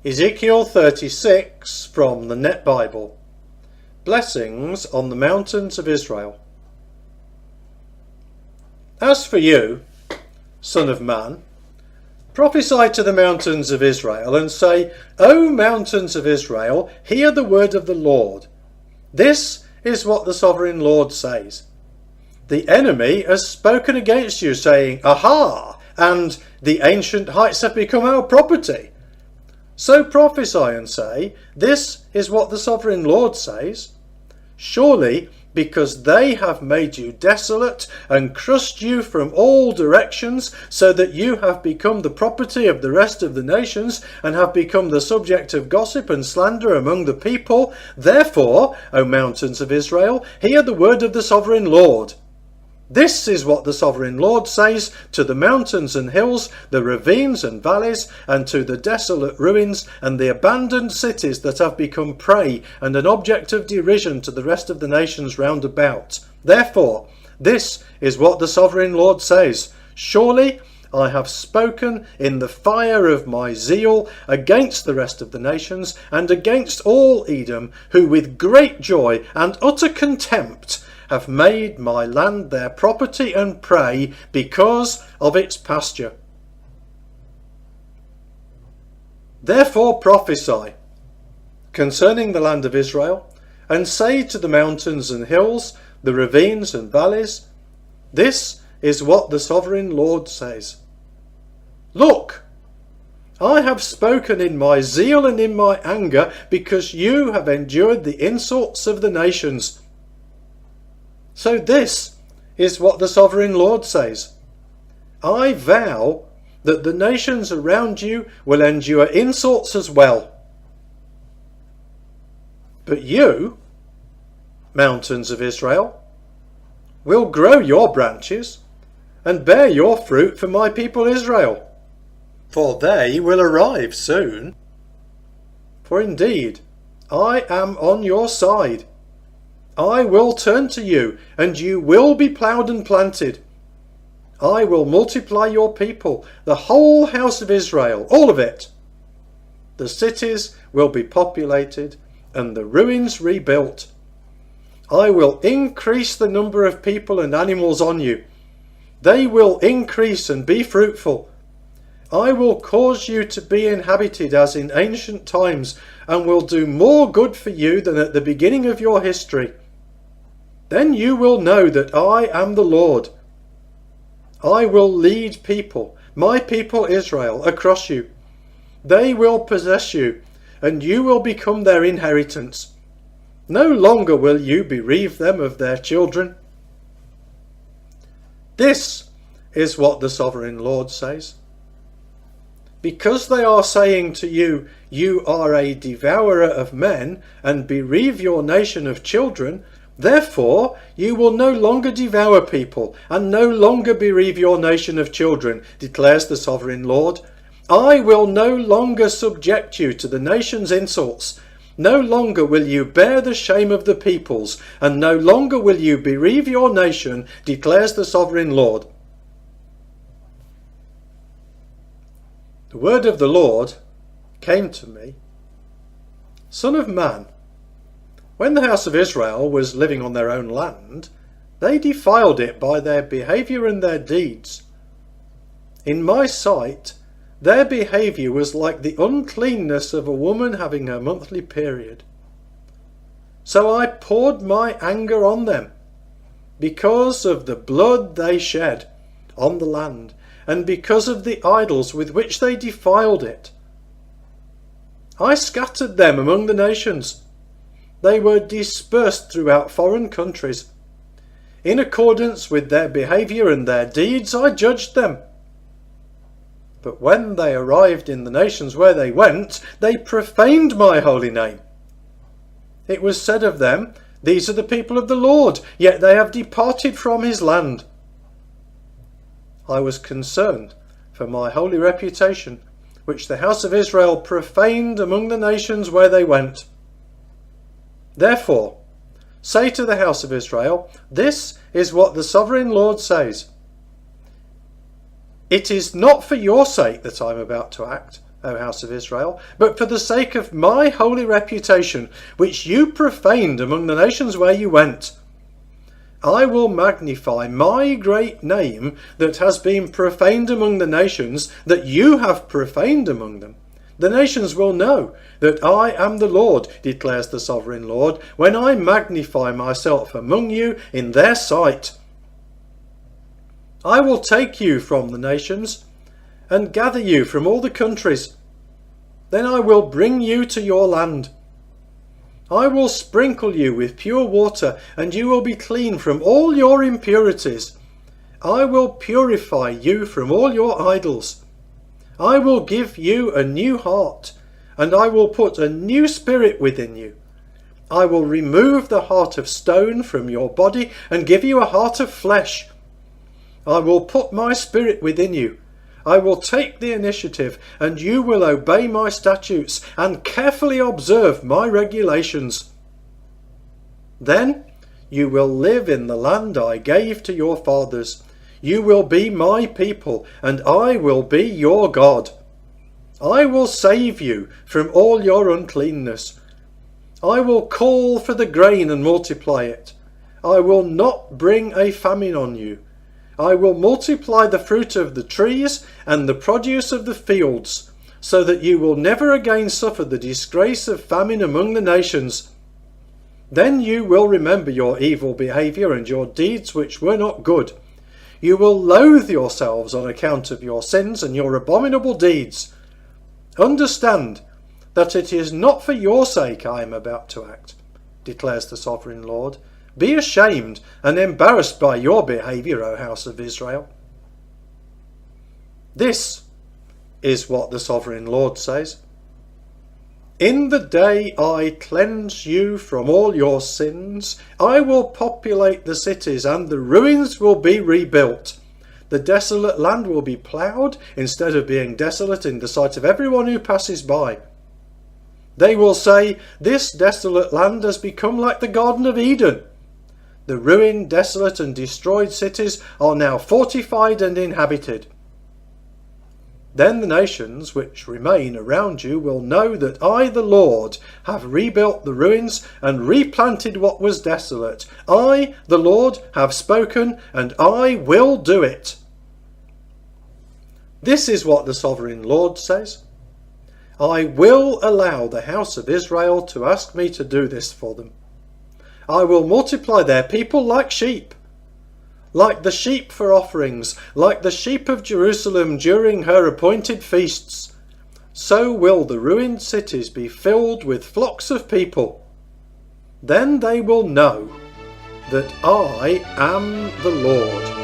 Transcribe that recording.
Ezekiel 36 from the Net Bible. Blessings on the mountains of Israel. As for you, son of man, prophesy to the mountains of Israel and say, O mountains of Israel, hear the word of the Lord. This is what the sovereign Lord says. The enemy has spoken against you, saying, Aha! And the ancient heights have become our property. So prophesy and say, This is what the sovereign Lord says. Surely, because they have made you desolate and crushed you from all directions, so that you have become the property of the rest of the nations, and have become the subject of gossip and slander among the people, therefore, O mountains of Israel, hear the word of the sovereign Lord. This is what the sovereign Lord says to the mountains and hills, the ravines and valleys, and to the desolate ruins and the abandoned cities that have become prey and an object of derision to the rest of the nations round about. Therefore, this is what the sovereign Lord says. Surely I have spoken in the fire of my zeal against the rest of the nations, and against all Edom, who with great joy and utter contempt have made my land their property and prey because of its pasture. Therefore prophesy concerning the land of Israel, and say to the mountains and hills, the ravines and valleys, This is what the sovereign Lord says. Look, I have spoken in my zeal and in my anger, because you have endured the insults of the nations. So this is what the sovereign Lord says. I vow that the nations around you will endure insults as well. But you, mountains of Israel, will grow your branches and bear your fruit for my people Israel, for they will arrive soon. For indeed, I am on your side. I will turn to you, and you will be ploughed and planted. I will multiply your people, the whole house of Israel, all of it. The cities will be populated, and the ruins rebuilt. I will increase the number of people and animals on you. They will increase and be fruitful. I will cause you to be inhabited as in ancient times, and will do more good for you than at the beginning of your history. Then you will know that I am the Lord. I will lead people, my people Israel, across you. They will possess you, and you will become their inheritance. No longer will you bereave them of their children. This is what the sovereign Lord says. Because they are saying to you, You are a devourer of men, and bereave your nation of children, therefore you will no longer devour people, and no longer bereave your nation of children, declares the sovereign Lord. I will no longer subject you to the nation's insults. No longer will you bear the shame of the peoples, and no longer will you bereave your nation, declares the sovereign Lord. The word of the Lord came to me. Son of man, when the house of Israel was living on their own land, they defiled it by their behaviour and their deeds. In my sight, their behaviour was like the uncleanness of a woman having her monthly period. So I poured my anger on them, because of the blood they shed on the land, and because of the idols with which they defiled it. I scattered them among the nations. They were dispersed throughout foreign countries. In accordance with their behaviour and their deeds, I judged them. But when they arrived in the nations where they went, they profaned my holy name. It was said of them, These are the people of the Lord, yet they have departed from his land. I was concerned for my holy reputation, which the house of Israel profaned among the nations where they went. Therefore, say to the house of Israel, This is what the sovereign Lord says. It is not for your sake that I am about to act, O house of Israel, but for the sake of my holy reputation, which you profaned among the nations where you went. I will magnify my great name that has been profaned among the nations, that you have profaned among them. The nations will know that I am the Lord, declares the sovereign Lord, when I magnify myself among you in their sight. I will take you from the nations and gather you from all the countries. Then I will bring you to your land. I will sprinkle you with pure water, and you will be clean from all your impurities. I will purify you from all your idols. I will give you a new heart, and I will put a new spirit within you. I will remove the heart of stone from your body and give you a heart of flesh. I will put my spirit within you. I will take the initiative, and you will obey my statutes and carefully observe my regulations. Then you will live in the land I gave to your fathers. You will be my people, and I will be your God. I will save you from all your uncleanness. I will call for the grain and multiply it. I will not bring a famine on you. I will multiply the fruit of the trees and the produce of the fields, so that you will never again suffer the disgrace of famine among the nations. Then you will remember your evil behaviour and your deeds which were not good. You will loathe yourselves on account of your sins and your abominable deeds. Understand that it is not for your sake I am about to act, declares the sovereign Lord. Be ashamed and embarrassed by your behaviour, O house of Israel. This is what the sovereign Lord says. In the day I cleanse you from all your sins, I will populate the cities, and the ruins will be rebuilt. The desolate land will be ploughed instead of being desolate in the sight of everyone who passes by. They will say, this desolate land has become like the Garden of Eden. The ruined, desolate and destroyed cities are now fortified and inhabited. Then the nations which remain around you will know that I, the Lord, have rebuilt the ruins and replanted what was desolate. I, the Lord, have spoken, and I will do it. This is what the sovereign Lord says. I will allow the house of Israel to ask me to do this for them. I will multiply their people like sheep, like the sheep for offerings, like the sheep of Jerusalem during her appointed feasts. So will the ruined cities be filled with flocks of people. Then they will know that I am the Lord.